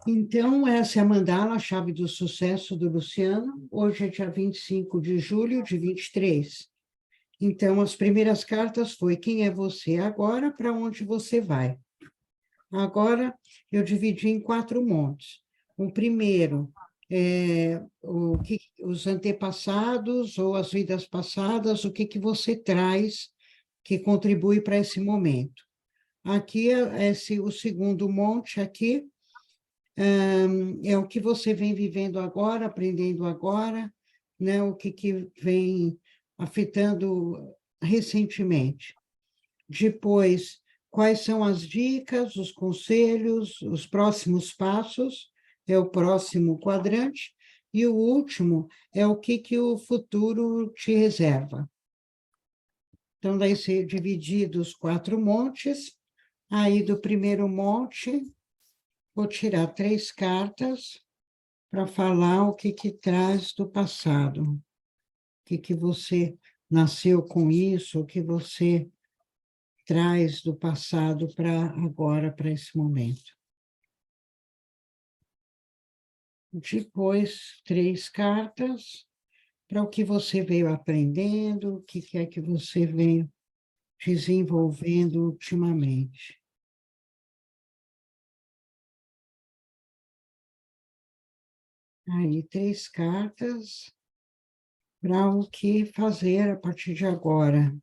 Então, essa é a mandala, a chave do sucesso do Luciano. Hoje é dia 25 de julho de 23. Então, as primeiras cartas foi quem é você agora, para onde você vai. Agora, eu dividi em 4 montes. O primeiro é os antepassados ou as vidas passadas, o que você traz que contribui para esse momento. Aqui, o segundo monte aqui, é o que você vem vivendo agora, aprendendo agora, né? O que vem afetando recentemente. Depois, quais são as dicas, os conselhos, os próximos passos, é o próximo quadrante, e o último é o que o futuro te reserva. Então, daí ser dividido os 4 montes, aí do primeiro monte, vou tirar 3 cartas para falar o que traz do passado, o que você nasceu com isso, o que você traz do passado para agora, para esse momento. Depois, 3 cartas para o que você veio aprendendo, o que é que você veio desenvolvendo ultimamente. Aí, 3 cartas para o que fazer a partir de agora.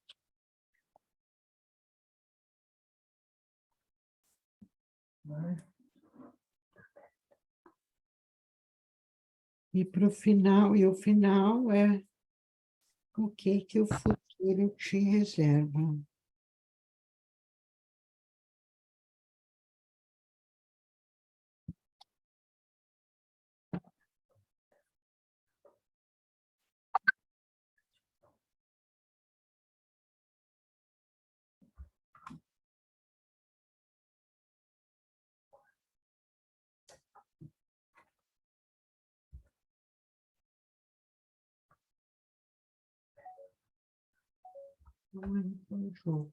E para o final, e o final é o que o futuro te reserva. Jogo.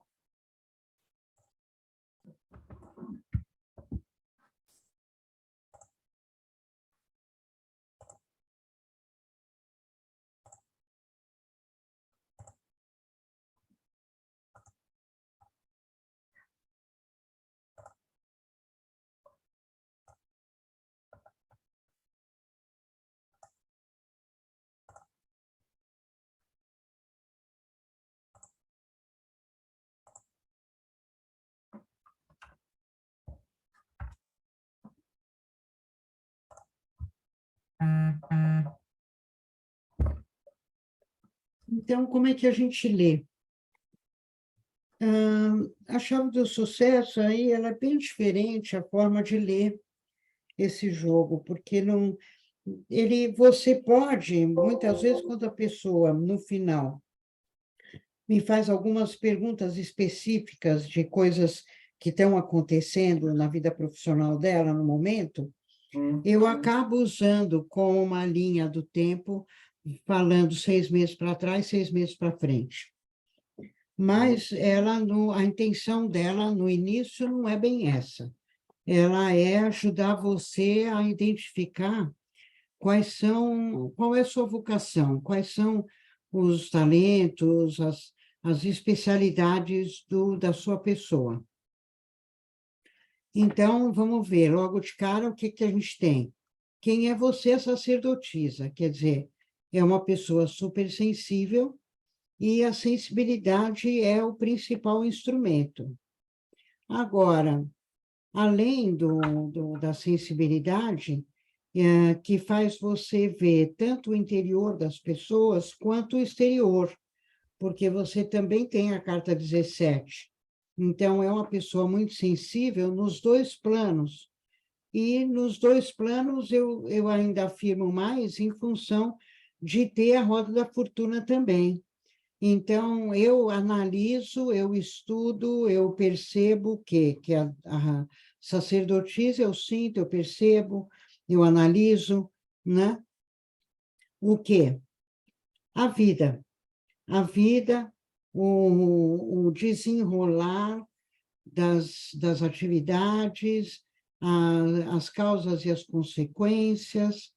Então, como é que a gente lê? A chave do sucesso aí, ela é bem diferente a forma de ler esse jogo, porque não, você pode, muitas vezes, quando a pessoa, no final, me faz algumas perguntas específicas de coisas que estão acontecendo na vida profissional dela no momento, eu acabo usando como uma linha do tempo, falando 6 meses para trás, 6 meses para frente. Mas ela, a intenção dela, no início, não é bem essa. Ela é ajudar você a identificar qual é a sua vocação, quais são os talentos, as especialidades da sua pessoa. Então, vamos ver, logo de cara, o que a gente tem? Quem é você, sacerdotisa? Quer dizer, é uma pessoa super sensível e a sensibilidade é o principal instrumento. Agora, além da sensibilidade, que faz você ver tanto o interior das pessoas quanto o exterior, porque você também tem a carta 17. Então, é uma pessoa muito sensível nos 2 planos. E nos 2 planos eu ainda afirmo mais em função de ter a roda da fortuna também. Então, eu analiso, eu estudo, eu percebo que a sacerdotisa, eu sinto, eu percebo, eu analiso, né? O quê? A vida. A vida, o desenrolar das atividades, as causas e as consequências,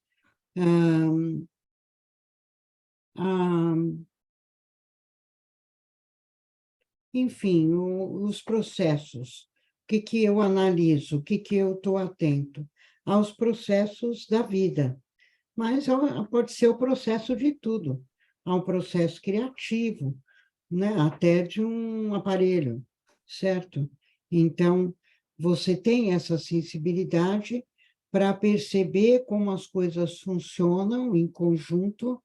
enfim, os processos. O que eu analiso, o que eu estou atento? Aos processos da vida. Mas pode ser o processo de tudo. Há um processo criativo, né? Até de um aparelho, certo? Então, você tem essa sensibilidade para perceber como as coisas funcionam em conjunto,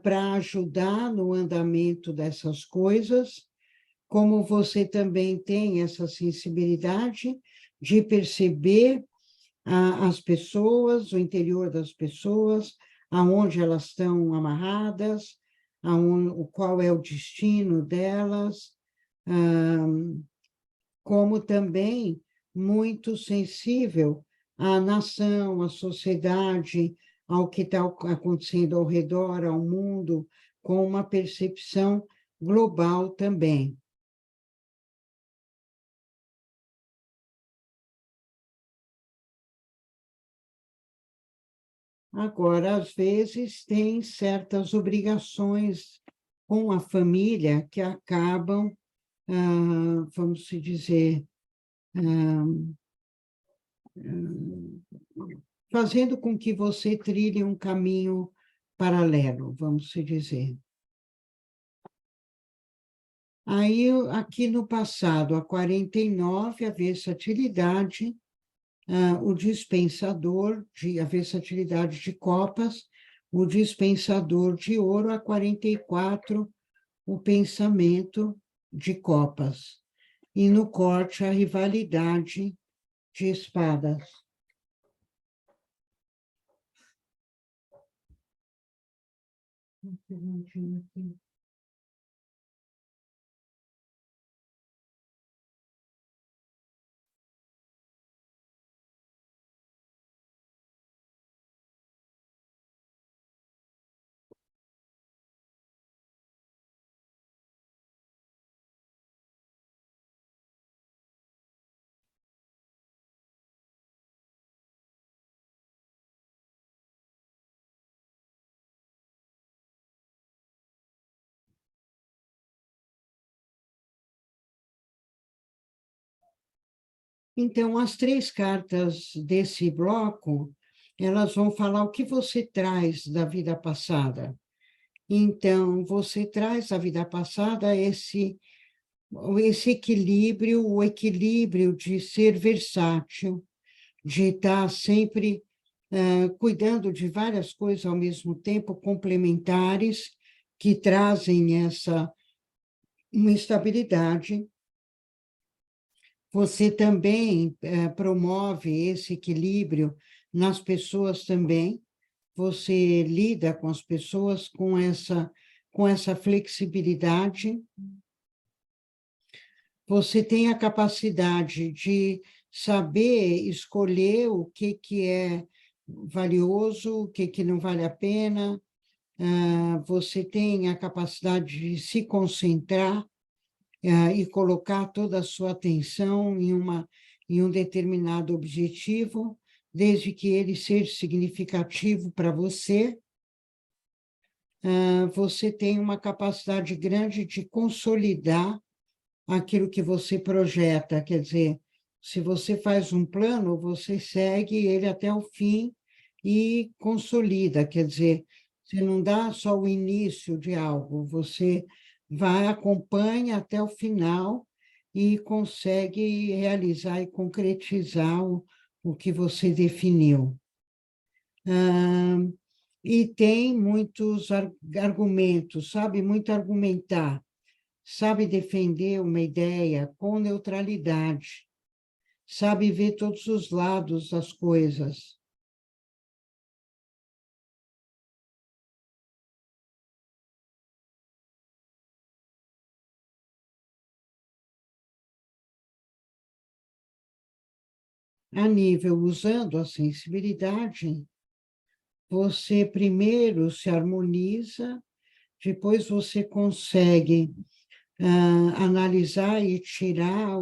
para ajudar no andamento dessas coisas, como você também tem essa sensibilidade de perceber as pessoas, o interior das pessoas, aonde elas estão amarradas, qual é o destino delas, como também muito sensível à nação, à sociedade, ao que está acontecendo ao redor, ao mundo, com uma percepção global também. Agora, às vezes, tem certas obrigações com a família que acabam, vamos se dizer, fazendo com que você trilhe um caminho paralelo, vamos se dizer. Aí, aqui no passado, a 49, a versatilidade, o dispensador, a versatilidade de copas, o dispensador de ouro, a 44, o pensamento de copas. E no corte, a rivalidade de espadas. Então, as três cartas desse bloco, elas vão falar o que você traz da vida passada. Então, você traz da vida passada esse equilíbrio, o equilíbrio de ser versátil, de estar sempre cuidando de várias coisas ao mesmo tempo, complementares, que trazem uma estabilidade. Você também promove esse equilíbrio nas pessoas também. Você lida com as pessoas com essa flexibilidade. Você tem a capacidade de saber escolher o que é valioso, o que não vale a pena. Você tem a capacidade de se concentrar e colocar toda a sua atenção em um determinado objetivo, desde que ele seja significativo para você. Você tem uma capacidade grande de consolidar aquilo que você projeta, quer dizer, se você faz um plano, você segue ele até o fim e consolida, quer dizer, você não dá só o início de algo, você vai, acompanha até o final e consegue realizar e concretizar o que você definiu. E tem muitos argumentos, sabe? Muito argumentar, sabe defender uma ideia com neutralidade, sabe ver todos os lados das coisas. A nível, usando a sensibilidade, você primeiro se harmoniza, depois você consegue analisar e tirar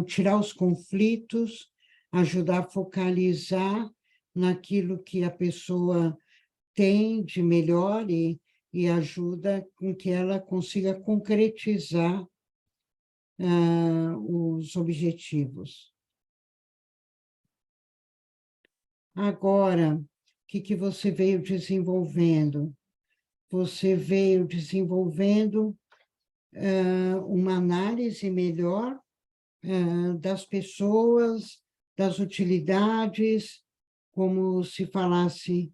tirar os conflitos, ajudar a focalizar naquilo que a pessoa tem de melhor e ajuda com que ela consiga concretizar os objetivos. Agora, o que você veio desenvolvendo? Você veio desenvolvendo uma análise melhor das pessoas, das utilidades, como se falasse,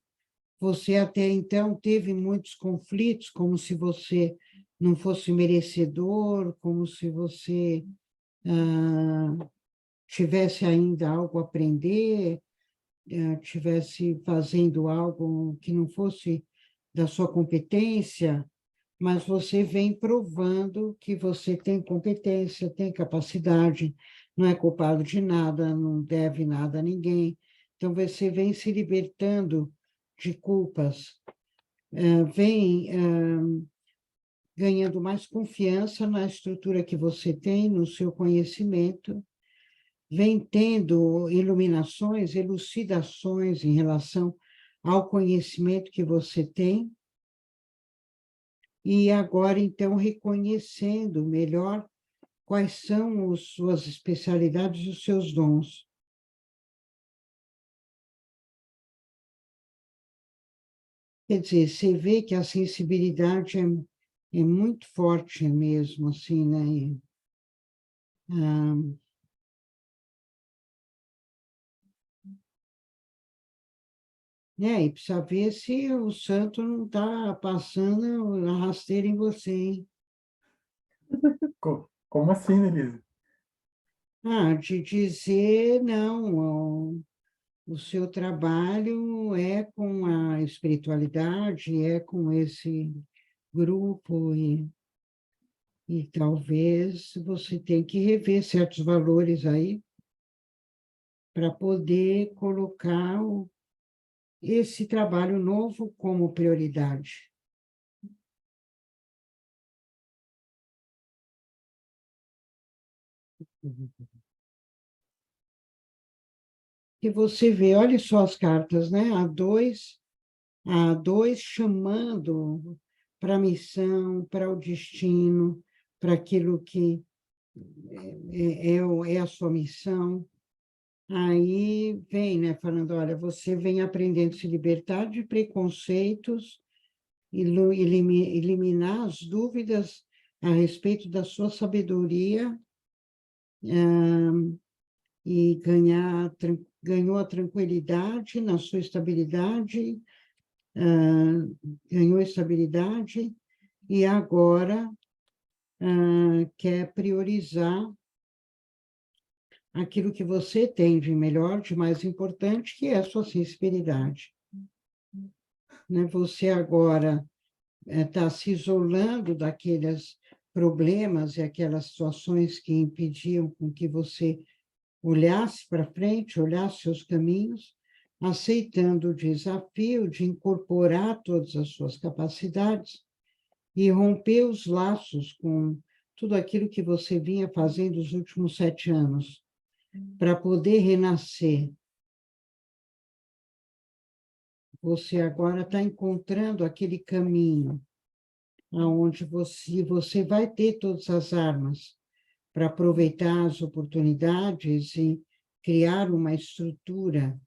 você até então teve muitos conflitos, como se você não fosse merecedor, como se você tivesse ainda algo a aprender, tivesse fazendo algo que não fosse da sua competência, mas você vem provando que você tem competência, tem capacidade, não é culpado de nada, não deve nada a ninguém. Então, você vem se libertando de culpas, vem ganhando mais confiança na estrutura que você tem, no seu conhecimento, vem tendo iluminações, elucidações em relação ao conhecimento que você tem, e agora, então, reconhecendo melhor quais são as suas especialidades e os seus dons. Quer dizer, você vê que a sensibilidade é muito forte mesmo, assim, né? E precisa ver se o santo não está passando a rasteira em você, hein? Como assim, Denise? De dizer, não, o seu trabalho é com a espiritualidade, é com esse grupo, e talvez você tenha que rever certos valores aí para poder colocar esse trabalho novo como prioridade. E você vê, olha só as cartas, né? A dois chamando para a missão, para o destino, para aquilo que é a sua missão. Aí vem, né, falando, olha, você vem aprendendo a se libertar de preconceitos, eliminar as dúvidas a respeito da sua sabedoria, e ganhou a tranquilidade na sua estabilidade, ganhou estabilidade, e agora quer priorizar aquilo que você tem de melhor, de mais importante, que é a sua sensibilidade. Né? Você agora está se isolando daqueles problemas e aquelas situações que impediam com que você olhasse para frente, olhasse seus caminhos, aceitando o desafio de incorporar todas as suas capacidades e romper os laços com tudo aquilo que você vinha fazendo os últimos 7 anos, para poder renascer. Você agora está encontrando aquele caminho onde você vai ter todas as armas para aproveitar as oportunidades e criar uma estrutura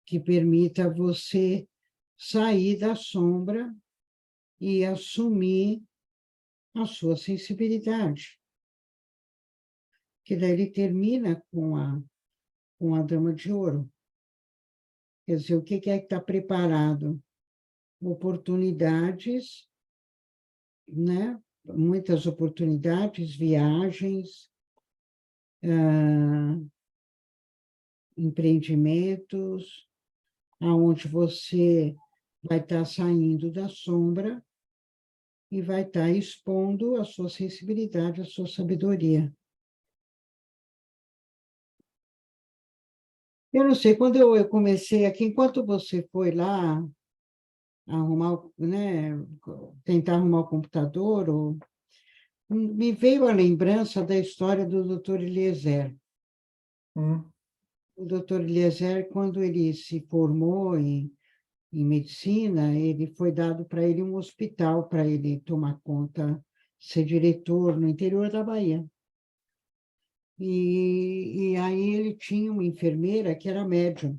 que permita você sair da sombra e assumir a sua sensibilidade. Que daí ele termina com a Dama de Ouro. Quer dizer, o que é que está preparado? Oportunidades, né? Muitas oportunidades, viagens, empreendimentos, aonde você vai estar saindo da sombra e vai estar expondo a sua sensibilidade, a sua sabedoria. Eu não sei, quando eu comecei aqui, enquanto você foi lá arrumar, né, tentar arrumar o computador, Me veio a lembrança da história do doutor Eliezer. Hum, O doutor Eliezer, quando ele se formou em medicina, ele foi dado para ele um hospital para ele tomar conta, ser diretor no interior da Bahia. E aí ele tinha uma enfermeira que era médium.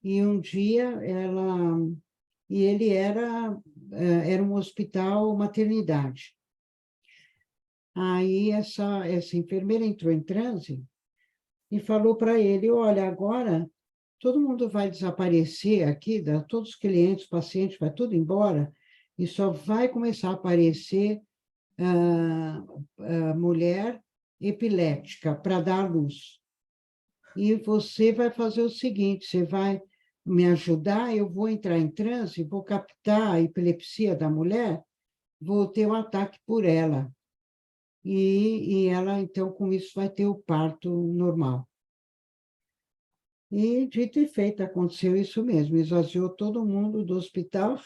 E um dia ela... E ele era um hospital maternidade. Aí essa enfermeira entrou em transe e falou para ele, olha, agora todo mundo vai desaparecer aqui, todos os clientes, pacientes, vai tudo embora, e só vai começar a aparecer mulher epilética para dar à luz. E você vai fazer o seguinte, você vai me ajudar, eu vou entrar em transe, vou captar a epilepsia da mulher, vou ter um ataque por ela. E ela, então, com isso, vai ter o parto normal. E, dito e feito, aconteceu isso mesmo, esvaziou todo mundo do hospital,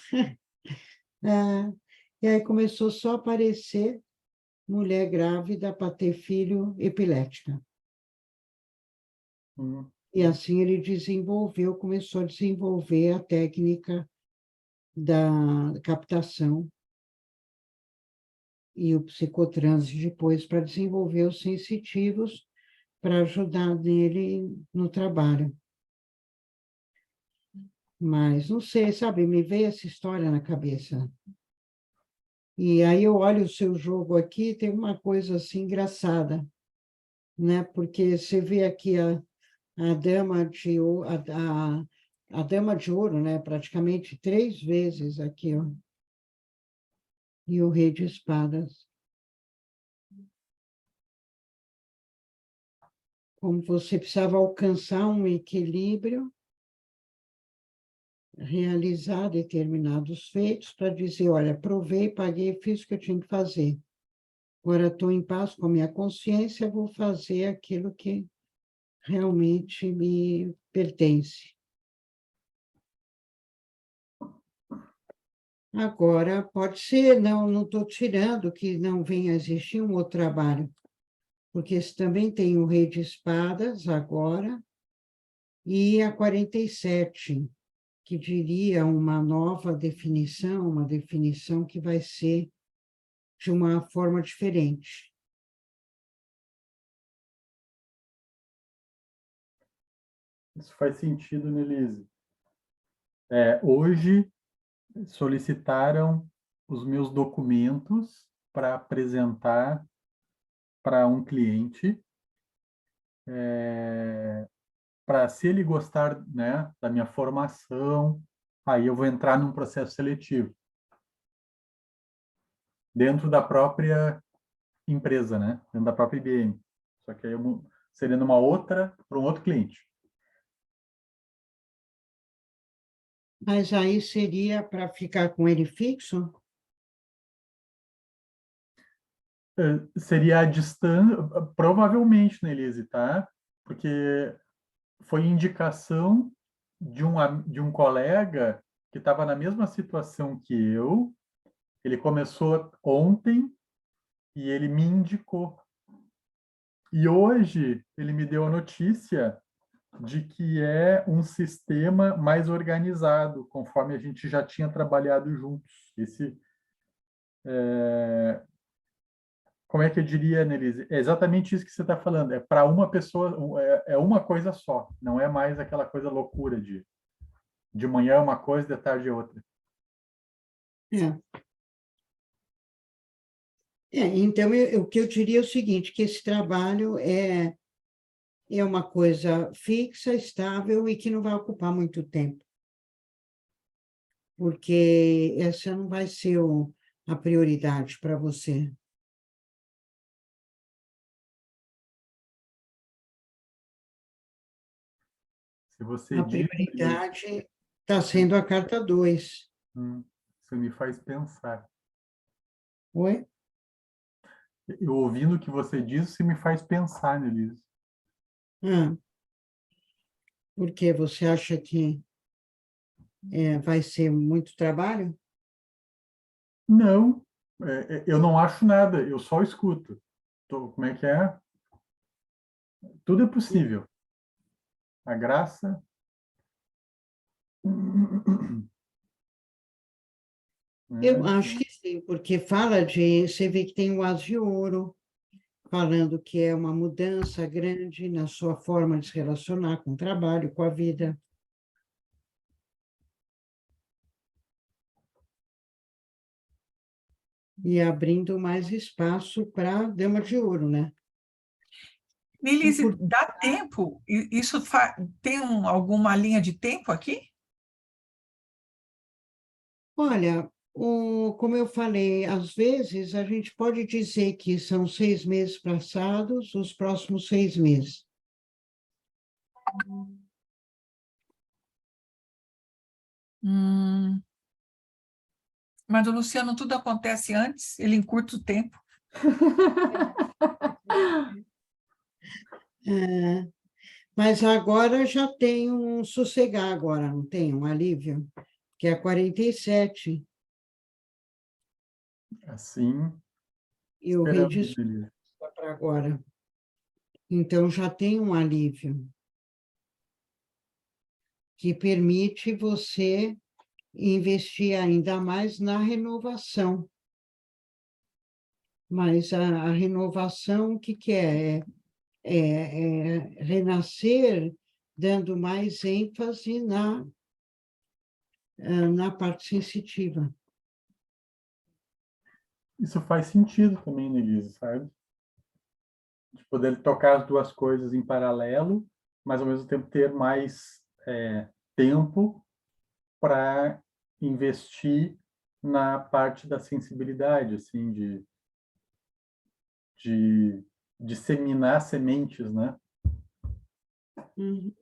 e aí começou só a aparecer mulher grávida para ter filho epilética. hum. E assim ele começou a desenvolver a técnica da captação e o psicotranse depois para desenvolver os sensitivos para ajudar nele no trabalho. Mas não sei, sabe, me veio essa história na cabeça. E aí eu olho o seu jogo aqui, tem uma coisa assim engraçada, né? Porque você vê aqui a dama de ouro, a dama de ouro, né? Praticamente 3 vezes aqui, ó. E o rei de espadas. Como você precisava alcançar um equilíbrio, realizar determinados feitos para dizer, olha, provei, paguei, fiz o que eu tinha que fazer. Agora estou em paz com a minha consciência, vou fazer aquilo que realmente me pertence. Agora, pode ser, não estou tirando que não venha a existir um outro trabalho, porque esse também tem o Rei de Espadas agora e a 47, que diria uma nova definição, uma definição que vai ser de uma forma diferente. Isso faz sentido, Nelise. Hoje solicitaram os meus documentos para apresentar para um cliente, para se ele gostar, né, da minha formação, aí eu vou entrar num processo seletivo dentro da própria empresa, né, dentro da própria IBM. Só que aí eu seria numa outra, para um outro cliente. Mas aí seria para ficar com ele fixo? Seria a distância, provavelmente, né, Elise, tá? Porque foi indicação de um colega que estava na mesma situação que eu. Ele começou ontem e ele me indicou. E hoje ele me deu a notícia de que é um sistema mais organizado, conforme a gente já tinha trabalhado juntos. Como é que eu diria, Nelise? É exatamente isso que você está falando. É para uma pessoa, é uma coisa só. Não é mais aquela coisa loucura de manhã é uma coisa, de tarde é outra. É. Então, o que eu diria é o seguinte, que esse trabalho é uma coisa fixa, estável e que não vai ocupar muito tempo, porque essa não vai ser a prioridade para você. Se você A diz, Nelise, prioridade está sendo a carta 2. isso me faz pensar. Oi? Eu ouvindo o que você diz, isso me faz pensar, Nelise. Ah, por quê? Você acha que vai ser muito trabalho? Não, Eu não acho nada, eu só escuto. Como é que é? Tudo é possível. A graça. Eu acho que sim, porque fala de, você vê que tem o As de Ouro, falando que é uma mudança grande na sua forma de se relacionar com o trabalho, com a vida. E abrindo mais espaço para a Dama de Ouro, né? E Nilise, por dá tempo? Isso tem alguma linha de tempo aqui? Olha, como eu falei, às vezes a gente pode dizer que são 6 meses passados, os próximos 6 meses. Hum, mas o Luciano, tudo acontece antes, ele encurta o tempo. É, mas agora já tem um sossegar, agora não tem um alívio, que é 47, Assim, e o Rei de esperamos, Espada Denise. para agora. Então já tem um alívio que permite você investir ainda mais na renovação. Mas a renovação, o que, que é? É renascer dando mais ênfase na parte sensitiva. Isso faz sentido também, Denise, sabe? De poder tocar as duas coisas em paralelo, mas ao mesmo tempo ter mais tempo para investir na parte da sensibilidade, assim, de disseminar sementes, né? Uhum.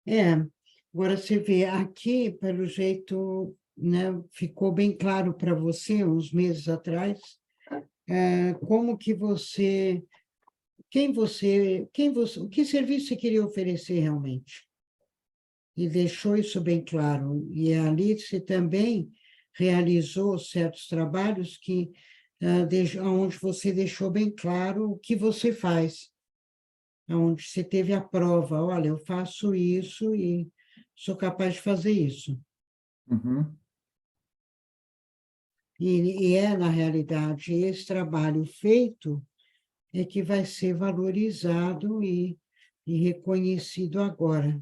É, agora você vê aqui, pelo jeito, né, ficou bem claro para você, uns meses atrás, como que você, o que serviço você queria oferecer realmente? E deixou isso bem claro. E ali você também realizou certos trabalhos onde você deixou bem claro o que você faz, onde você teve a prova, olha, eu faço isso e sou capaz de fazer isso. Uhum. Na realidade, esse trabalho feito é que vai ser valorizado e reconhecido agora.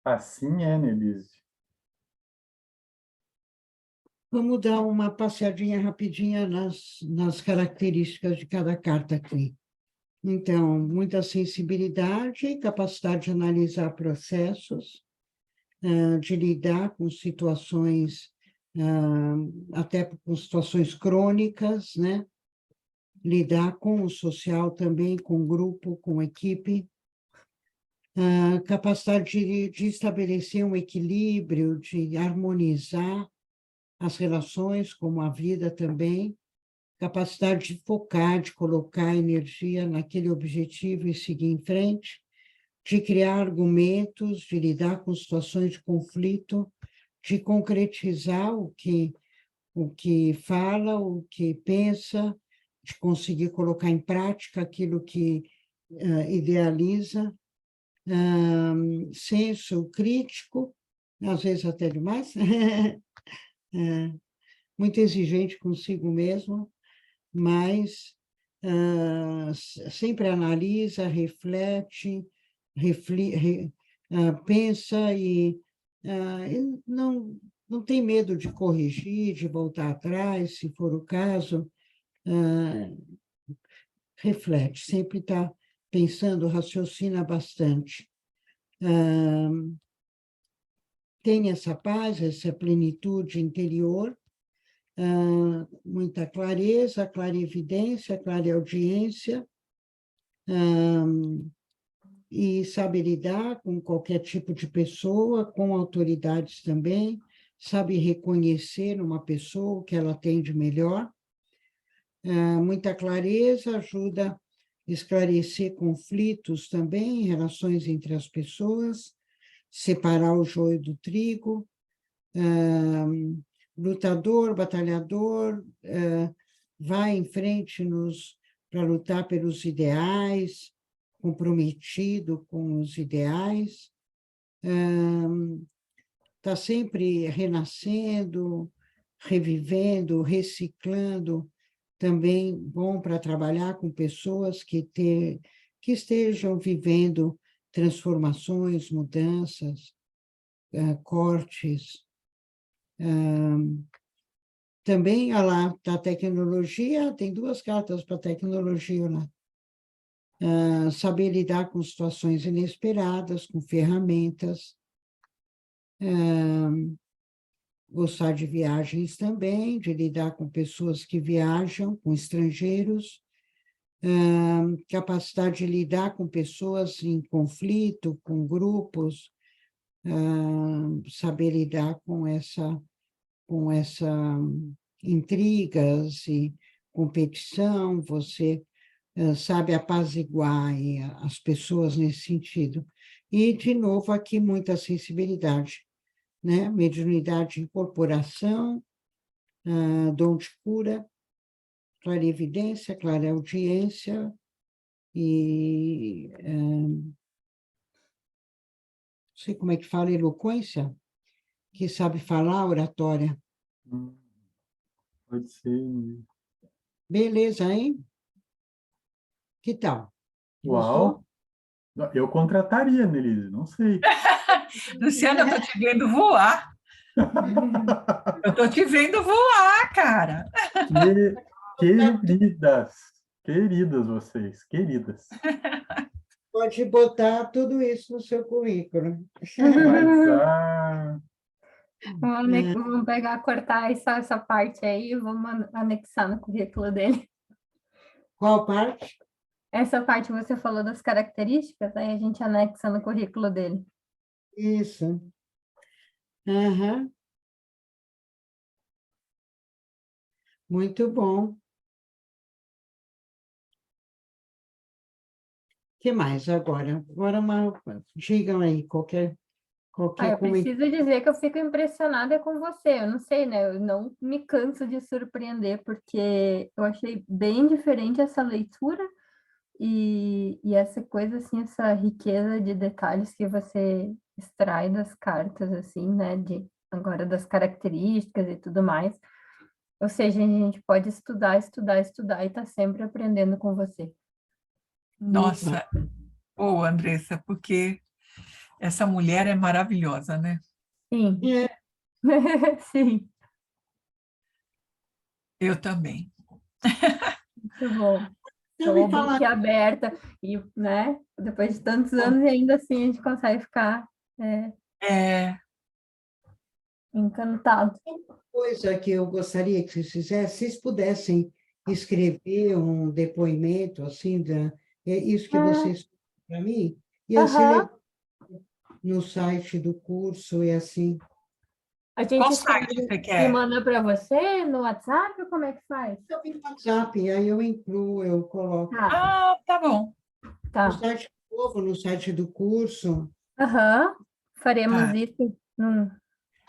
Assim é, Nelise. Vamos dar uma passeadinha rapidinha nas características de cada carta aqui. Então, muita sensibilidade, capacidade de analisar processos, de lidar com situações, até com situações crônicas, né? Lidar com o social também, com o grupo, com a equipe, capacidade de estabelecer um equilíbrio, de harmonizar as relações, como a vida também, capacidade de focar, de colocar energia naquele objetivo e seguir em frente, de criar argumentos, de lidar com situações de conflito, de concretizar o que fala, o que pensa, de conseguir colocar em prática aquilo que idealiza, senso crítico, às vezes até demais, muito exigente consigo mesmo, mas sempre analisa, reflete, pensa e não tem medo de corrigir, de voltar atrás, se for o caso, reflete, sempre está pensando, raciocina bastante. Tem essa paz, essa plenitude interior, muita clareza, clarividência, clareaudiência, e sabe lidar com qualquer tipo de pessoa, com autoridades também, sabe reconhecer uma pessoa, o que ela tem de melhor. Muita clareza ajuda a esclarecer conflitos também, relações entre as pessoas, separar o joio do trigo. Lutador, batalhador, vai em frente para lutar pelos ideais, comprometido com os ideais, está sempre renascendo, revivendo, reciclando, também bom para trabalhar com pessoas que estejam vivendo transformações, mudanças, cortes. Também, olha lá, da tecnologia, tem 2 cartas para tecnologia lá. Saber lidar com situações inesperadas, com ferramentas. Gostar de viagens também, de lidar com pessoas que viajam, com estrangeiros. Capacidade de lidar com pessoas em conflito, com grupos. Saber lidar com essa intrigas e competição, você sabe apaziguar as pessoas nesse sentido. E, de novo, aqui muita sensibilidade, né? Mediunidade de incorporação, dom de cura, clarividência, clareaudiência e... não sei como é que fala, eloquência, que sabe falar, oratória. Pode ser. Beleza, hein? Que tal? Gostou? Uau! Eu contrataria, Nelise, não sei. Luciana, eu estou te vendo voar. Eu estou te vendo voar, cara. Queridas, queridas vocês, queridas. Pode botar tudo isso no seu currículo. Mas, Vamos pegar, cortar só essa parte aí e vamos anexar no currículo dele. Qual parte? Essa parte você falou das características, aí a gente anexa no currículo dele. Isso. Aham. Muito bom. O que mais agora? Agora, digam aí, qualquer Eu comentário. preciso dizer que eu fico impressionada com você. Eu não sei, né? Eu não me canso de surpreender, porque eu achei bem diferente essa leitura e essa coisa, assim, essa riqueza de detalhes que você extrai das cartas, assim, né? Agora das características e tudo mais. Ou seja, a gente pode estudar, estudar, estudar e tá sempre aprendendo com você. Nossa, Andressa, porque essa mulher é maravilhosa, né? Sim, É, sim, Eu também. muito bom. eu Estou me falar, boquiaberta e, né, depois de tantos anos, e ainda assim a gente consegue ficar É, encantado. coisa que eu gostaria que vocês fizessem, se vocês pudessem escrever um depoimento, assim, isso que vocês para mim, ia ser Aham. legal no site do curso e assim. A qual gente site escreve você e quer? manda para você no WhatsApp, ou como é que faz? Eu tenho WhatsApp, aí eu incluo, eu coloco. Tá, Ah, tá bom. No tá. site novo, no site do curso. Aham. Faremos Tá. isso.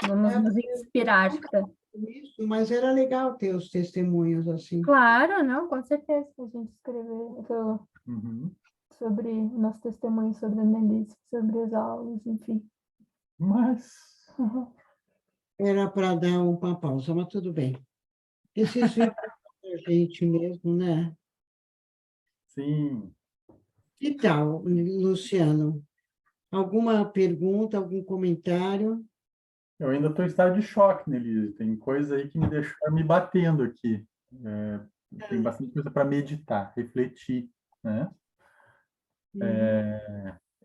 Vamos nos inspirar. Tá? Isso, mas era legal ter os testemunhos assim. Claro, não, com certeza. A gente escrever uhum. sobre o nosso testemunho, sobre a Annelise, sobre as aulas, enfim. Mas Uhum. Era para dar uma pausa, mas tudo bem. Esses vídeos a gente mesmo, né? sim, Que tal, Luciano? Alguma pergunta, algum comentário? eu ainda estou em estado de choque, Nelise. Tem coisa aí que me deixou me batendo aqui. Tem bastante coisa para meditar, refletir, né?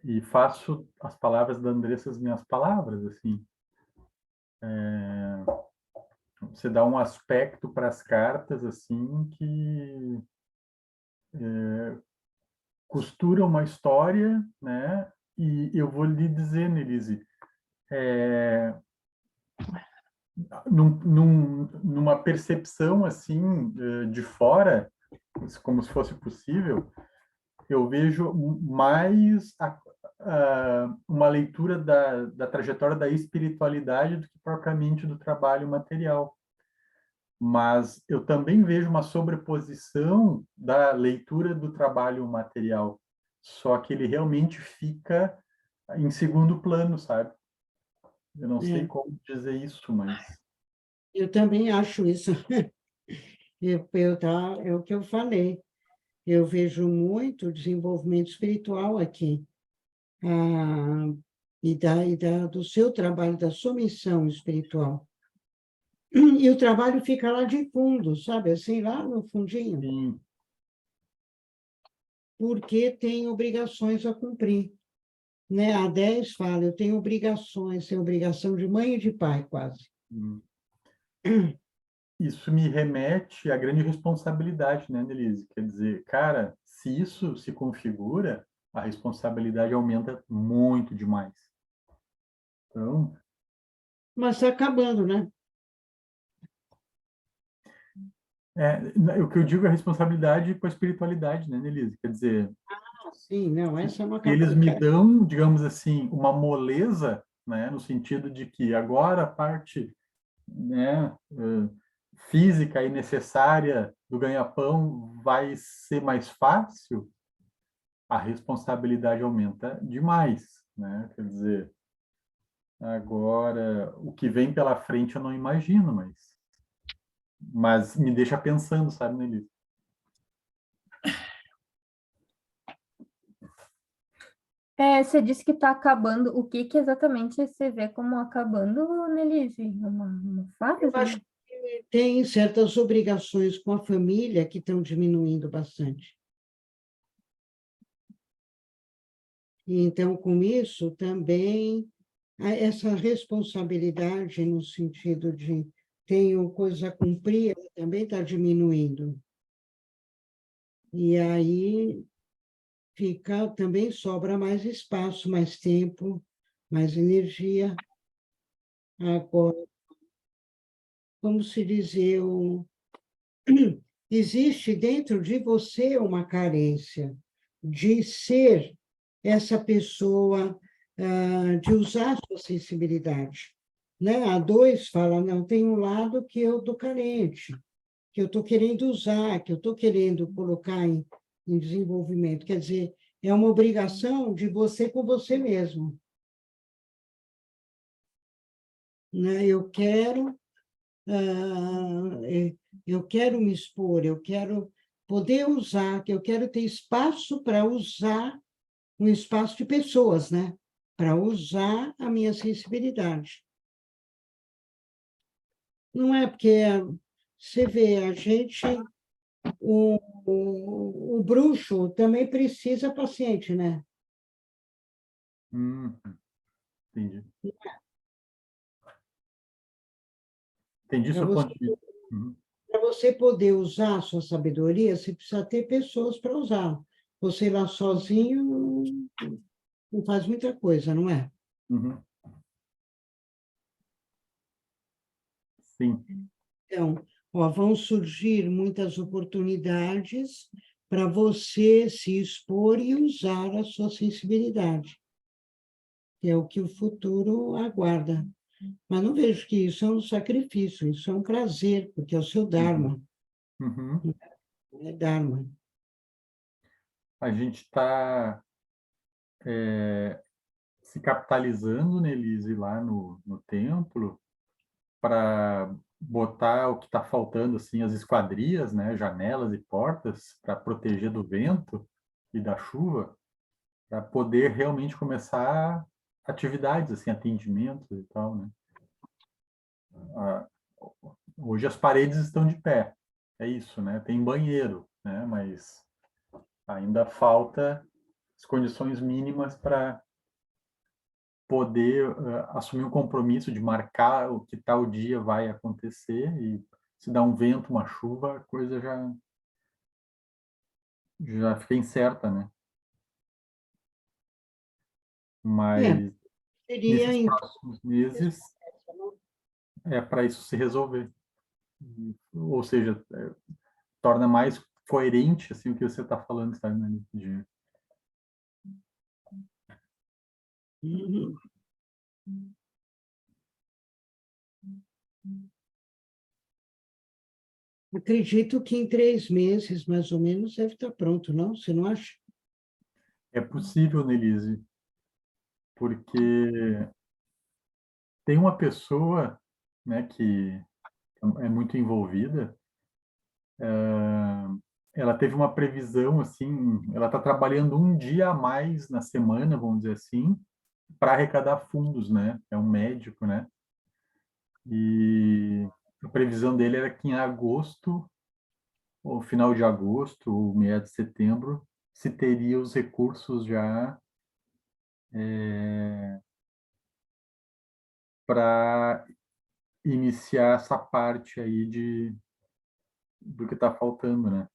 E faço as palavras da Andressa as minhas palavras, assim. Você dá um aspecto para as cartas, assim, que costura uma história, né? E eu vou lhe dizer, Nelise, numa percepção assim de fora, como se fosse possível, eu vejo mais uma leitura da trajetória da espiritualidade do que propriamente do trabalho material. Mas eu também vejo uma sobreposição da leitura do trabalho material, só que ele realmente fica em segundo plano, sabe? Eu não sei É, como dizer isso, mas... eu também acho isso. É o que eu falei. Eu vejo muito desenvolvimento espiritual aqui. Do seu trabalho, da sua missão espiritual. E o trabalho fica lá de fundo, sabe? Assim, lá no fundinho. Sim, Porque tem obrigações a cumprir. Né? A 10 fala, eu tenho obrigações, tenho obrigação de mãe e de pai, quase. isso me remete à grande responsabilidade, né, Nelise? Quer dizer, cara, se isso se configura, a responsabilidade aumenta muito demais. Então, Mas está acabando, né? o que eu digo é a responsabilidade com a espiritualidade, né, Nelise? Quer dizer, Sim, não, essa não eles acabou. me dão, digamos assim, uma moleza, né, no sentido de que agora a parte, né, física e necessária do ganha-pão vai ser mais fácil, a responsabilidade aumenta demais, né? Quer dizer, agora o que vem pela frente eu não imagino, mas me deixa pensando, sabe, Nelly? Você disse que está acabando. O que que exatamente você vê como acabando, Nelise? Uma Eu acho fase? que tem certas obrigações com a família que estão diminuindo bastante. E, então, com isso, também, essa responsabilidade no sentido de tenho coisa a cumprir, ela também está diminuindo. E aí também sobra mais espaço, mais tempo, mais energia. Agora, como se dizer, existe dentro de você uma carência de ser essa pessoa, de usar a sua sensibilidade. Né? A 2 fala, não, tem um lado que eu estou carente, que eu estou querendo usar, que eu estou querendo colocar em desenvolvimento. Quer dizer, é uma obrigação de você com você mesmo. Né? Eu quero me expor, eu quero poder usar, que eu quero ter espaço para usar um espaço de pessoas, né? Para usar a minha sensibilidade. Não é porque você vê, o bruxo também precisa paciente, né? Entendi. Entendi Para seu você, ponto de vista. Uhum. para você poder usar a sua sabedoria, você precisa ter pessoas para usar. Você lá sozinho não faz muita coisa, não é? Uhum. Sim. Então, ó, vão surgir muitas oportunidades para você se expor e usar a sua sensibilidade, que é o que o futuro aguarda. Mas não vejo que isso é um sacrifício, isso é um prazer, porque é o seu Dharma, Uhum. é Dharma. A gente está se capitalizando, né, Elise, lá no templo, para botar o que está faltando, assim, as esquadrias, né, janelas e portas, para proteger do vento e da chuva, para poder realmente começar atividades, assim, atendimentos e tal, né? Ah, hoje as paredes estão de pé, é isso, né? Tem banheiro, né? Mas ainda falta as condições mínimas para poder assumir um compromisso de marcar o que tal dia vai acontecer e se dá um vento, uma chuva, a coisa já fica incerta, né? Mas Seria nesses então. próximos meses é para isso se resolver. Ou seja, torna mais coerente assim o que você está falando, sabe, né? Uhum. Acredito que em 3 meses, mais ou menos, deve estar pronto, não? Você não acha? É possível, Nelise, porque tem uma pessoa, né, que é muito envolvida. Ela teve uma previsão assim, ela está trabalhando um dia a mais na semana, vamos dizer assim, para arrecadar fundos, né? É um médico, né? E a previsão dele era que em agosto, ou final de agosto, ou meados de setembro, se teria os recursos já para iniciar essa parte aí do que está faltando, né?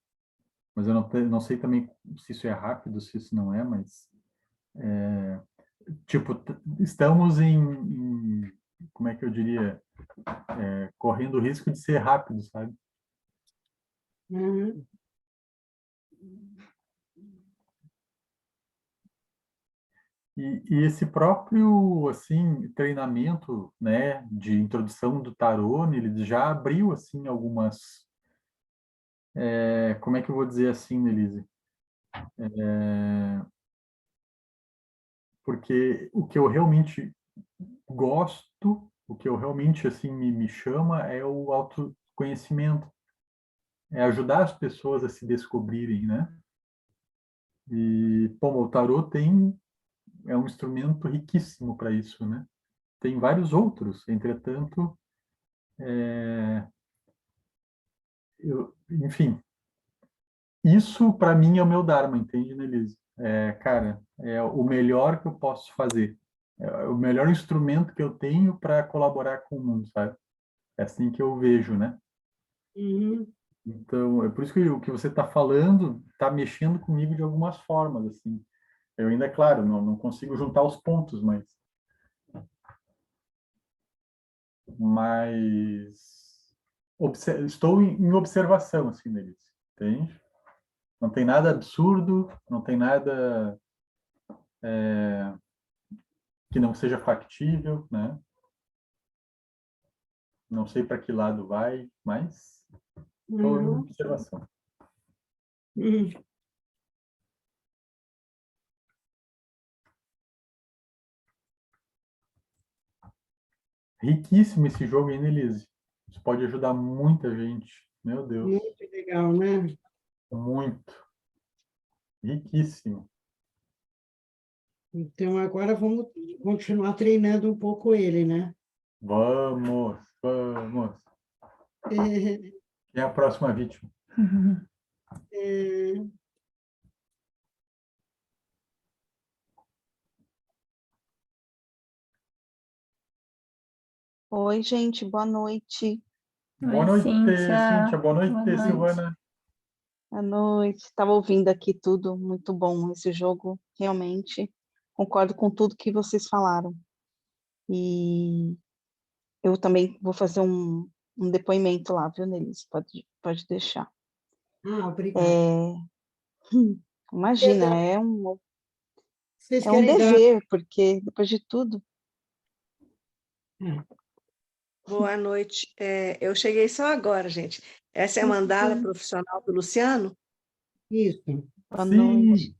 Mas eu não sei também se isso é rápido, se isso não é, mas tipo, estamos como é que eu diria, correndo o risco de ser rápido, sabe? Uhum. E esse próprio, assim, treinamento, né, de introdução do tarô, ele já abriu, assim, algumas, como é que eu vou dizer assim, Nelise? Porque o que eu realmente gosto, o que eu realmente, assim, me chama é o autoconhecimento, é ajudar as pessoas a se descobrirem, né? E, pô, o tarô é um instrumento riquíssimo para isso, né? Tem vários outros, entretanto, enfim, isso para mim é o meu dharma, entende, Nelise? Cara, é o melhor que eu posso fazer. É o melhor instrumento que eu tenho para colaborar com o mundo, sabe? É assim que eu vejo, né? Uhum. Então, é por isso que o que você está falando está mexendo comigo de algumas formas, assim. Eu ainda, é claro, não consigo juntar os pontos, mas estou em observação, assim, neles, entende? Não tem nada absurdo, não tem nada que não seja factível, né? Não sei para que lado vai, mas estou em Uhum. observação. Uhum. Riquíssimo esse jogo, hein, Elise? Isso pode ajudar muita gente. Meu Deus, Muito legal, né? muito. Riquíssimo. Então, agora vamos continuar treinando um pouco ele, né? Vamos, vamos. Quem é a próxima vítima? É, Oi, gente, boa noite. Boa Oi, noite, Cíntia. Cíntia. Boa Boa noite, noite. Silvana. Boa noite. Estava ouvindo aqui tudo, muito bom esse jogo, realmente. Concordo com tudo que vocês falaram. E eu também vou fazer um depoimento lá, viu, Nelis? Pode deixar. obrigada. É, Quer imagina, dar- Vocês é um querem dar... dever, porque depois de tudo, Boa noite. Eu cheguei só agora, gente. Essa é a mandala profissional do Luciano? Isso, boa noite. Sim.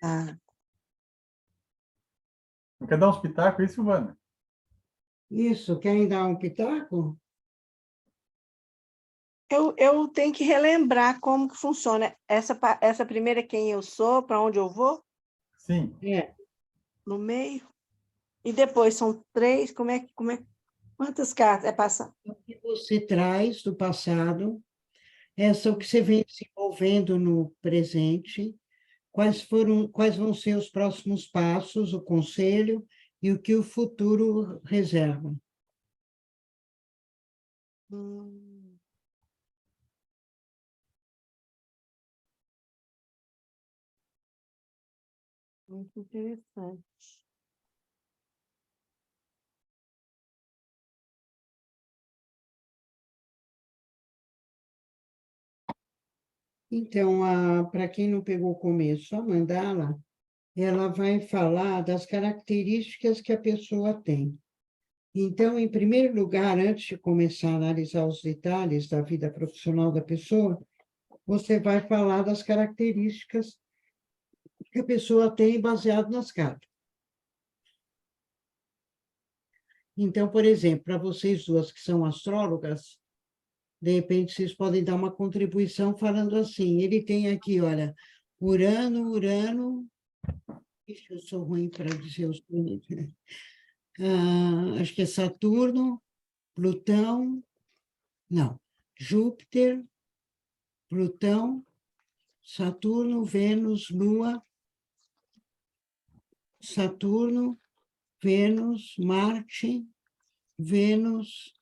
Ah, Não quer dar uns pitacos aí, Silvana? isso. Querem dar um pitaco? eu tenho que relembrar como que funciona. Essa primeira é quem eu sou, para onde eu vou, Sim. É. no meio. E depois são três, quantas cartas? É passar. O que você traz do passado, essa é o que você vem desenvolvendo no presente, quais vão ser os próximos passos, o conselho e o que o futuro reserva. Hum, Muito interessante. Então, para quem não pegou o começo, a mandala, ela vai falar das características que a pessoa tem. Então, em primeiro lugar, antes de começar a analisar os detalhes da vida profissional da pessoa, você vai falar das características que a pessoa tem baseado nas cartas. Então, por exemplo, para vocês duas que são astrólogas, de repente vocês podem dar uma contribuição falando assim, ele tem aqui, olha, Urano, ixi, eu sou ruim para dizer os planetas, né? Acho que é Saturno, Plutão, não, Júpiter, Plutão, Saturno, Vênus, Lua, Saturno, Vênus, Marte, Vênus,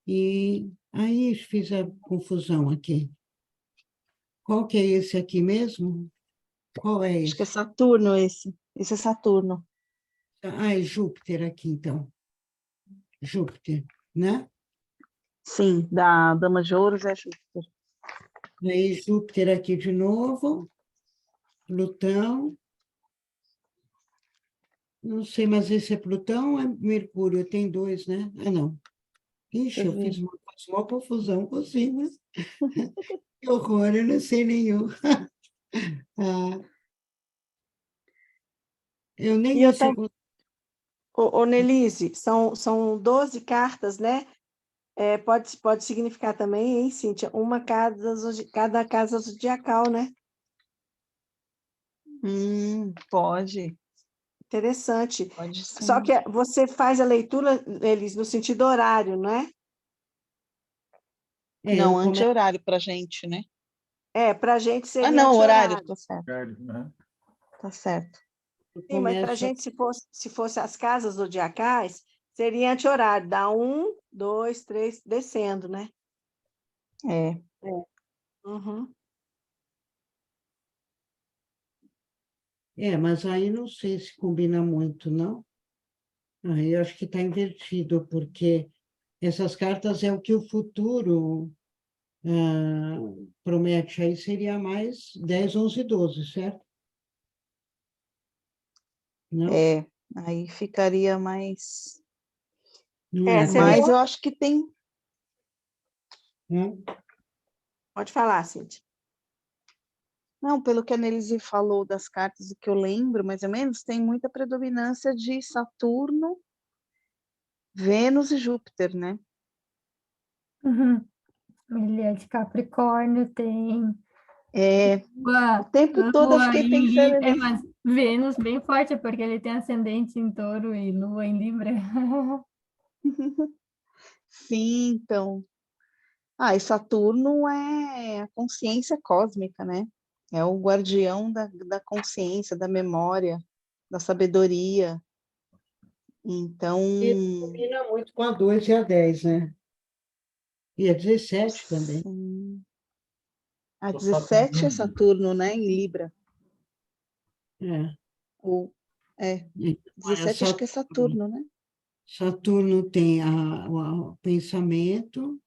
e aí fiz a confusão aqui. Qual que é esse aqui mesmo? Qual é Acho que é esse? Saturno esse. Esse é Saturno. Ah, é Júpiter aqui, então. Júpiter, né? Sim, da Dama de Ouros é Júpiter. Aí Júpiter aqui de novo, Plutão. Não sei, mas esse é Plutão ou é Mercúrio? Tem dois, né? Ah, não. Ixi, eu fiz uma confusão com signos. Que horror, eu não sei nenhum. Ah, eu nem E eu sei. também, Nelise, são 12 cartas, né? Pode significar também, hein, Cíntia? Cada casa zodiacal, né? Pode Interessante. sim. Só que você faz a leitura, eles no sentido horário, não é? Não, Eu começo. anti-horário para gente, né? Para a gente Ah, seria não, horário, anti-horário. tá certo. Né? Tá certo. Sim, mas para a gente, se fosse as casas zodiacais, seria anti-horário, dá 1, 2, 3, descendo, né? É. Uhum. Mas aí não sei se combina muito, não? Aí eu acho que está invertido, porque essas cartas é o que o futuro promete. Aí seria mais 10, 11, 12, certo? Não? Aí ficaria mais. Não é? Seria. Mas eu acho que tem. Não? Pode falar, Cíntia. Não, pelo que a Nelise falou das cartas, o que eu lembro, mais ou menos, tem muita predominância de Saturno, Vênus e Júpiter, né? Uhum. Ele é de Capricórnio, tem O tempo todo eu Lua fiquei em pensando Libra, nisso. mas Vênus bem forte, porque ele tem ascendente em Touro e Lua em Libra. Sim, então. E Saturno é a consciência cósmica, né? É o guardião da consciência, da memória, da sabedoria. Então, E combina muito com a 2 e a 10, né? E a 17 também. sim. A O 17 é Saturno. Saturno, né? Em Libra. É. Ou, E, olha, 17 acho que é Saturno, né? Saturno tem o pensamento,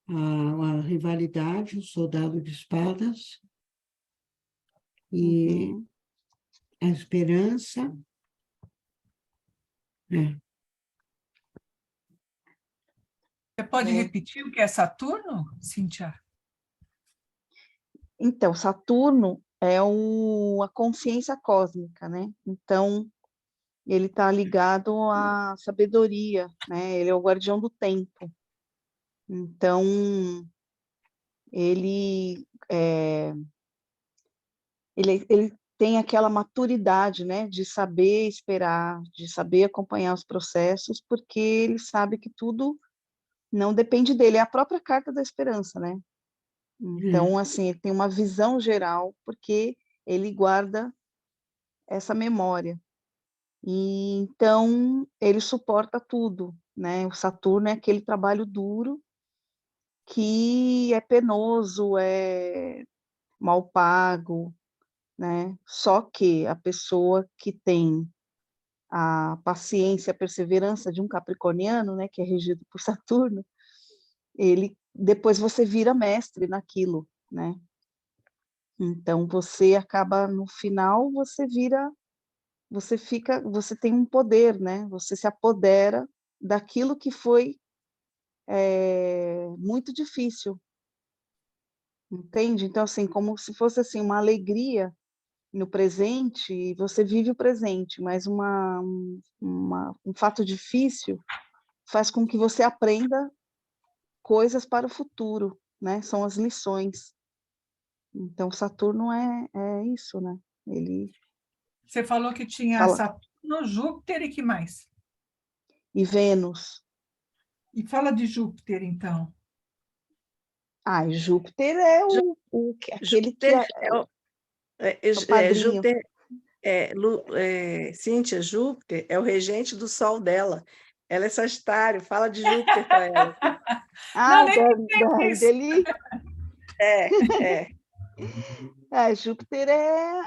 a rivalidade, o soldado de espadas, e Uhum. a esperança. Você pode É. repetir o que é Saturno, Cíntia? Então, Saturno é a consciência cósmica, né? Então, ele está ligado à sabedoria, né? Ele é o guardião do tempo. Então, ele, ele tem aquela maturidade, né? De saber esperar, de saber acompanhar os processos, porque ele sabe que tudo não depende dele. É a própria carta da esperança, né? Então, assim, ele tem uma visão geral, porque ele guarda essa memória. E então ele suporta tudo, né? O Saturno é aquele trabalho duro que é penoso, mal pago, né? Só que a pessoa que tem a paciência, a perseverança de um capricorniano, né, que é regido por Saturno, ele depois você vira mestre naquilo, né? Então você acaba no final, você tem um poder, né? Você se apodera daquilo que foi muito difícil, entende? Então assim, como se fosse assim uma alegria no presente, e você vive o presente, mas um fato difícil faz com que você aprenda coisas para o futuro, né? São as lições. Então, Saturno é isso, né? Ele Você falou que tinha fala. Saturno, Júpiter e que mais? E Vênus. E fala de Júpiter, então. Ah, e Júpiter é Jú- aquele que Júpiter é o padrinho. Júpiter, Cíntia, Júpiter é o regente do Sol dela. Ela é Sagitário, fala de Júpiter para ela. Não, Ah, nem pensei isso. dele. É. Júpiter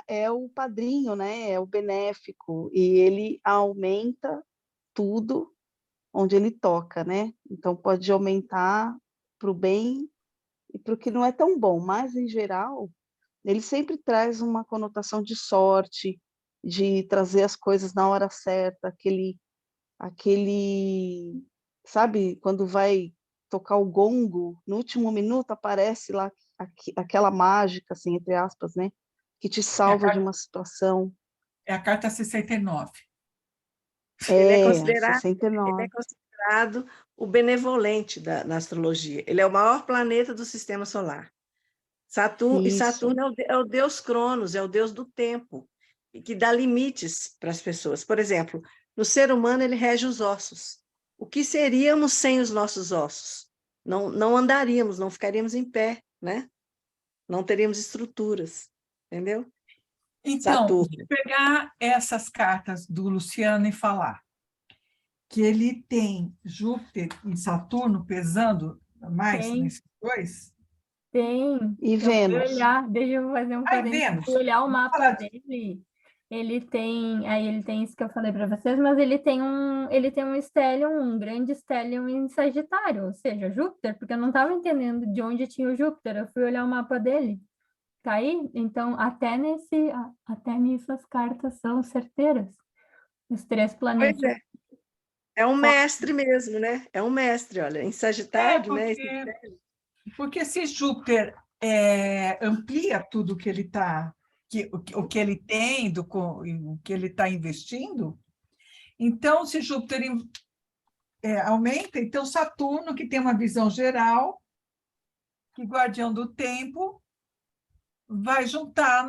é o padrinho, né? É o benéfico. E ele aumenta tudo onde ele toca, né? Então, pode aumentar para o bem e para o que não é tão bom, mas, em geral, ele sempre traz uma conotação de sorte, de trazer as coisas na hora certa, sabe, quando vai tocar o gongo, no último minuto aparece lá aquela mágica, assim, entre aspas, né, que te salva de uma situação. É a carta 69. Ele é 69. considerado o benevolente na astrologia. Ele é o maior planeta do sistema solar. Saturno Isso. é o deus Cronos, é o deus do tempo, e que dá limites para as pessoas. Por exemplo, no ser humano, ele rege os ossos. O que seríamos sem os nossos ossos? Não andaríamos, não ficaríamos em pé, né? Não teríamos estruturas, entendeu? Então, Saturno. de pegar essas cartas do Luciano e falar que ele tem Júpiter e Saturno pesando mais Tem. nesses dois. Tem. E Eu fui Vênus. olhar, deixa eu fazer um Ai, parênteses. Vênus. Fui olhar o Vamos mapa falar dele. Ele tem isso que eu falei para vocês, mas ele tem um stellium, um grande stellium em Sagitário, ou seja, Júpiter, porque eu não estava entendendo de onde tinha o Júpiter. Eu fui olhar o mapa dele. Tá aí? Então, até nisso as cartas são certeiras. Os três Pois planetas. é. É um mestre mesmo, né? É um mestre, olha, em Sagitário, né? Porque se Júpiter amplia tudo que ele está, o que ele tem, o que ele está investindo, então, se Júpiter aumenta, então Saturno, que tem uma visão geral, que guardião do tempo, vai juntar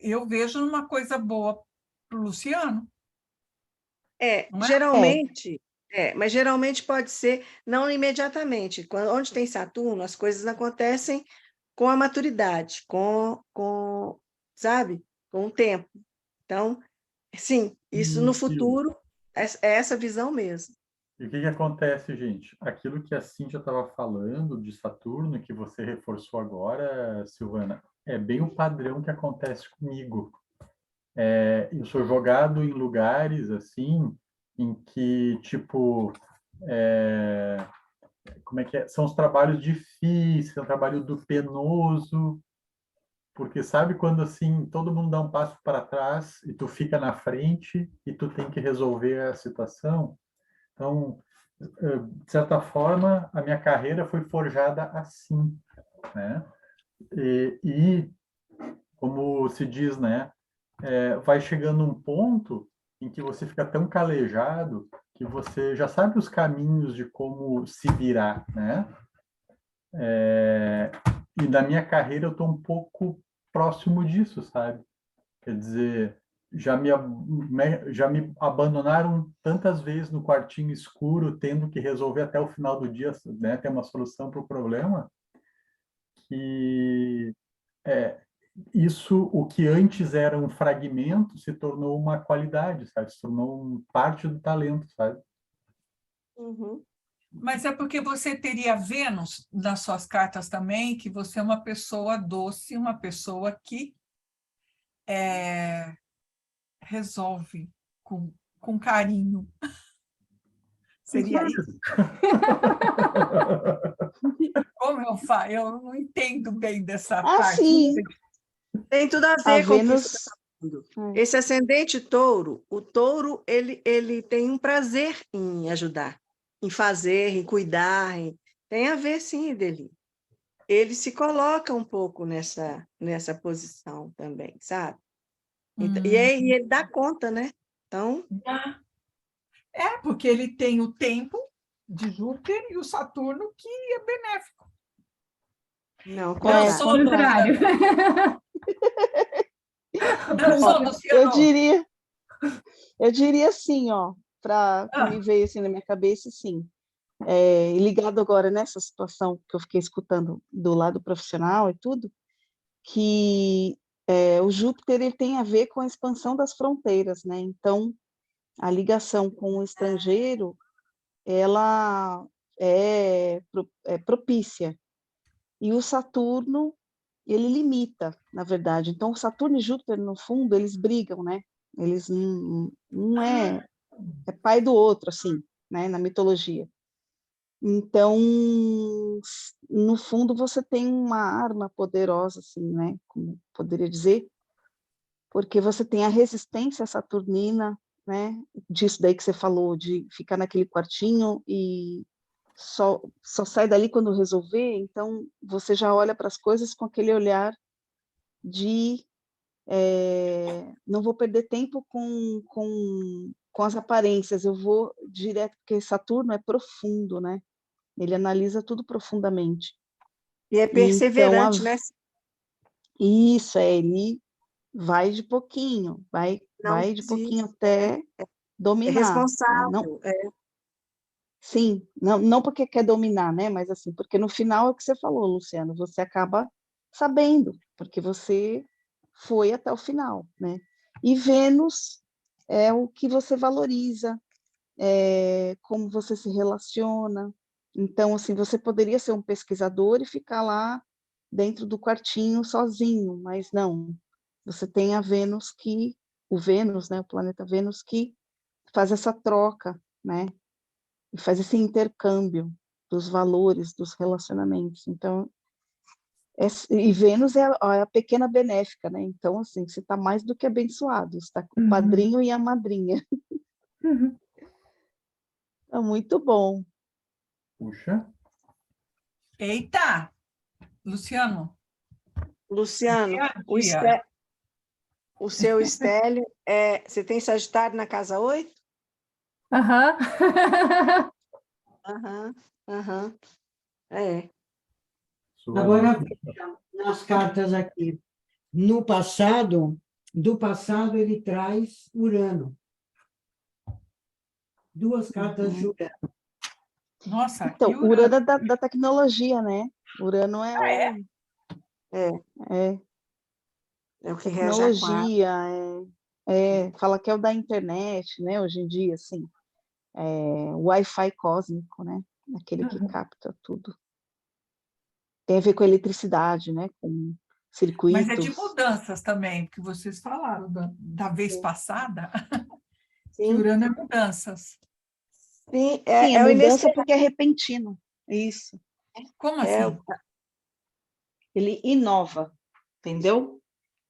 eu vejo numa coisa boa para o Luciano. Não é? Mas geralmente pode ser, não imediatamente. Onde tem Saturno, as coisas acontecem com a maturidade, sabe? Com o tempo. Então, sim, isso no futuro é essa visão mesmo. E o que acontece, gente? Aquilo que a Cíntia estava falando de Saturno, que você reforçou agora, Silvana, é bem o padrão que acontece comigo. Eu sou jogado em lugares, assim, em que, tipo, como é que é? São os trabalhos difíceis, é um trabalho penoso, porque sabe quando, assim, todo mundo dá um passo para trás e tu fica na frente e tu tem que resolver a situação? Então, de certa forma, a minha carreira foi forjada assim, né? E como se diz, né? Vai chegando um ponto em que você fica tão calejado que você já sabe os caminhos de como se virar, né? E na minha carreira eu estou um pouco próximo disso, sabe? Quer dizer, já me abandonaram tantas vezes no quartinho escuro, tendo que resolver até o final do dia, né, ter uma solução para o problema, que isso, o que antes era um fragmento, se tornou uma qualidade, sabe? Se tornou parte do talento, sabe? Uhum. Mas é porque você teria Vênus nas suas cartas também, que você é uma pessoa doce, uma pessoa que resolve com carinho. Seria isso? Como eu falo? Eu não entendo bem dessa parte. sim. Tem tudo a A ver com o que Vênus. você está falando. Esse ascendente touro, o touro, ele tem um prazer em ajudar, em fazer, em cuidar. Tem a ver, sim, dele. Ele se coloca um pouco nessa posição também, sabe? E ele dá conta, né? Então, porque ele tem o tempo de Júpiter e o Saturno, que é benéfico. não, Dançou, Contrário. Dançou, Luciano? Eu diria assim, ó, que me veio assim na minha cabeça, sim. E ligado agora nessa situação que eu fiquei escutando do lado profissional e tudo, que o Júpiter ele tem a ver com a expansão das fronteiras, né? Então, a ligação com o estrangeiro, ela é propícia. E o Saturno, ele limita, na verdade. Então, o Saturno e Júpiter, no fundo, eles brigam, né? Eles não é pai do outro, assim, né? Na mitologia. Então, no fundo, você tem uma arma poderosa, assim, né? Como poderia dizer, porque você tem a resistência saturnina, né? Disso daí que você falou, de ficar naquele quartinho e só sai dali quando resolver. Então, você já olha para as coisas com aquele olhar de não vou perder tempo com as aparências, eu vou direto, porque Saturno é profundo, né? Ele analisa tudo profundamente. e é perseverante, Então, né? isso, ele vai de pouquinho, vai Não de desiste, pouquinho até é dominar, né? Não, responsável. sim, não porque quer dominar, né? Mas assim, porque no final é o que você falou, Luciano, você acaba sabendo, porque você foi até o final, né? E Vênus é o que você valoriza, como você se relaciona. Então, assim, você poderia ser um pesquisador e ficar lá dentro do quartinho sozinho, mas não. Você tem a Vênus o Vênus, né, o planeta Vênus, que faz essa troca, né, e faz esse intercâmbio dos valores, dos relacionamentos. Então, e Vênus é a pequena benéfica, né? Então, assim, você está mais do que abençoado, está com o padrinho e a madrinha. É muito bom. Puxa. Eita! Luciano, Luciano, dia. o seu estélio, você tem Sagitário na casa 8? Aham. Aham. Agora, veja, nas cartas aqui. No passado, do passado, ele traz Urano. Duas cartas de Urano. Nossa, Então, e Urano Urano? é da tecnologia, né? Urano é É o que rege Aquário. tecnologia, fala que é o da internet, né? Hoje em dia, assim, o Wi-Fi cósmico, né? Aquele que capta tudo. Tem a ver com eletricidade, né? Com Mas é de circuitos. mudanças também, porque vocês falaram da vez Sim. passada que Sim, Urano é mudanças. sim, Sim, é é o mudança inesperado. porque é repentino. Isso. Como É, assim? Ele inova, entendeu?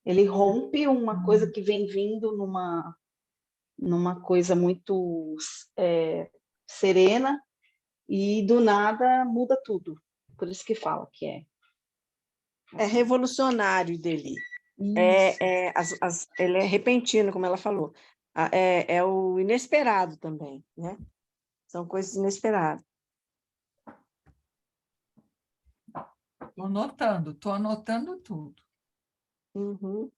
Ele rompe uma coisa que vem vindo numa coisa muito serena e do nada muda tudo. Por isso que fala que é. revolucionário dele. Isso. Ele é repentino, como ela falou. É o inesperado também, né? São coisas inesperadas. Estou anotando tudo. Uhum.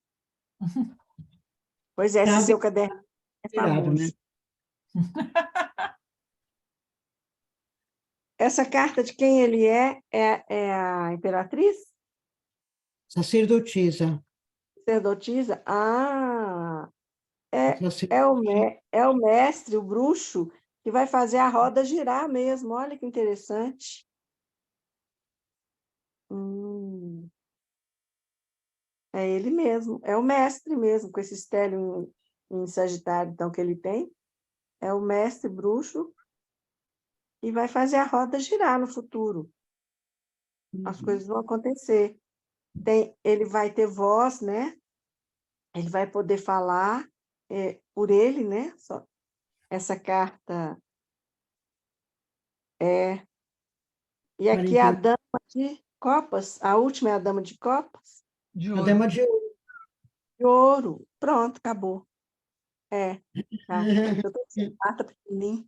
Pois é, esse Sabe, seu caderno é esperado, né? famoso. Essa carta de quem ele é a Imperatriz? Sacerdotisa. Sacerdotisa? Ah, é Sacerdotisa. o mestre, o bruxo, que vai fazer a roda girar mesmo. Olha que interessante. É ele mesmo, é o mestre mesmo, com esse estélio em Sagitário, então, que ele tem. É o mestre bruxo e vai fazer a roda girar no futuro. As coisas vão acontecer. Ele vai ter voz, né? Ele vai poder falar por ele, né? Essa carta é... E aqui é a Dama de Copas. A última é a Dama de Copas. De A ouro. dama de ouro. De ouro. Pronto, acabou. Tá. Eu tô com carta pequenininha.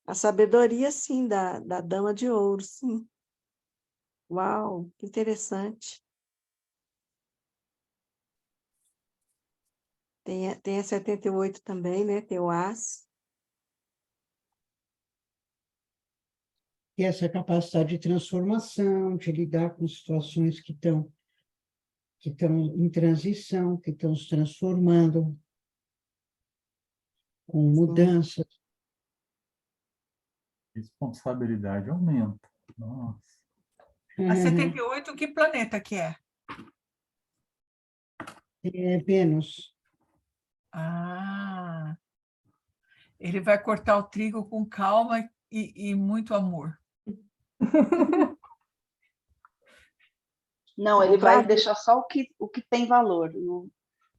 A sabedoria, sim, da Dama de Ouro, sim. Uau, que interessante. Tem a 78 também, né? Tem o As. E essa capacidade de transformação, de lidar com situações que estão em transição, que estão se transformando, com mudanças. Responsabilidade aumenta. Nossa. A 78, que planeta que é? É Vênus. Ah, ele vai cortar o trigo com calma e muito amor. Não, ele vai deixar só o que tem valor.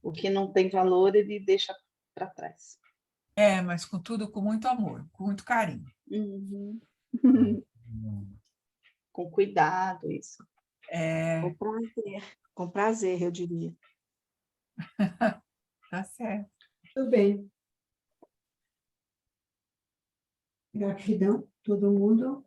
O que não tem valor, ele deixa para trás. Mas com tudo com muito amor, com muito carinho. Uhum. Com cuidado, isso. Com prazer, eu diria. Tá certo. Tudo bem. Gratidão, todo mundo.